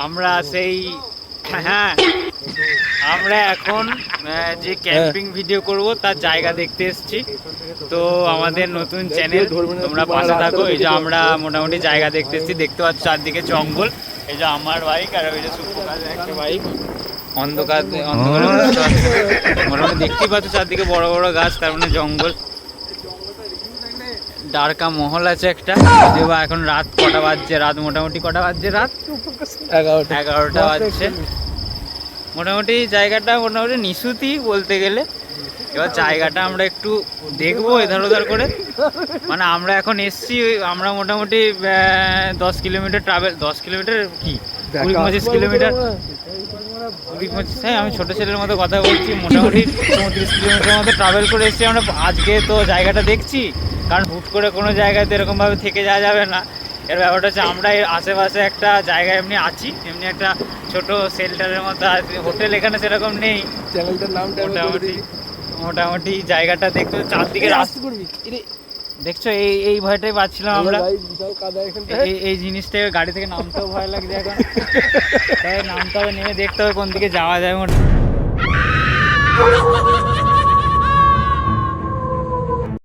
আমরা সেই হ্যাঁ আমরা এখন যে ক্যাম্পিং ভিডিও করব তার জায়গা দেখতে এসেছি। তো আমাদের নতুন চ্যানেল, তোমরা পাশে থাকো। এই যে আমরা মোটামুটি জায়গা দেখতে এসেছি, দেখতে পাচ্ছ চারদিকে জঙ্গল। এই যে আমার বাইক আর ওই যে সুপ্রকাশের একটা বাইক, অন্ধকার মোটামুটি দেখতেই পাচ্ছ চারদিকে বড় বড় গাছ, তার মানে জঙ্গল। ডারকা মহল আছে একটা। দেবা এখন রাত কটা বাজছে? রাত মোটামুটি কটা বাজছে? রাত 11টা বাজছে। মোটামুটি জায়গাটা মোটামুটি নিশুতি বলতে গেলে। এবার জায়গাটা আমরা একটু দেখবো এধার ওধার করে। মানে আমরা এখন এসছি, আমরা মোটামুটি 10 কিলোমিটার ট্রাভেল, 10 কিলোমিটার কি 20-25 কিলোমিটার, 20-25, হ্যাঁ আমি ছোটো ছেলের মতো কথা বলছি, মোটামুটি 34 কিলোমিটার মতো ট্রাভেল করে এসছি আমরা। আজকে তো জায়গাটা দেখছি, কারণ হুট করে কোনো জায়গাতে এরকমভাবে থেকে যাওয়া যাবে না। এর ব্যাপারটা হচ্ছে আমরা এর আশেপাশে একটা জায়গায় এমনি আছি, এমনি একটা ছোট শেল্টারের মতো আছে। হোটেল এখানে সেরকম নেই। মোটামুটি জায়গাটা দেখতে চারদিকে দেখছো, এই ভয়টাই পাচ্ছিলাম আমরা। এই জিনিসটা গাড়ি থেকে নামতেও ভয় লাগছে এখন। তাই নামতে হবে, নেমে দেখতে হবে কোন দিকে যাওয়া যায়।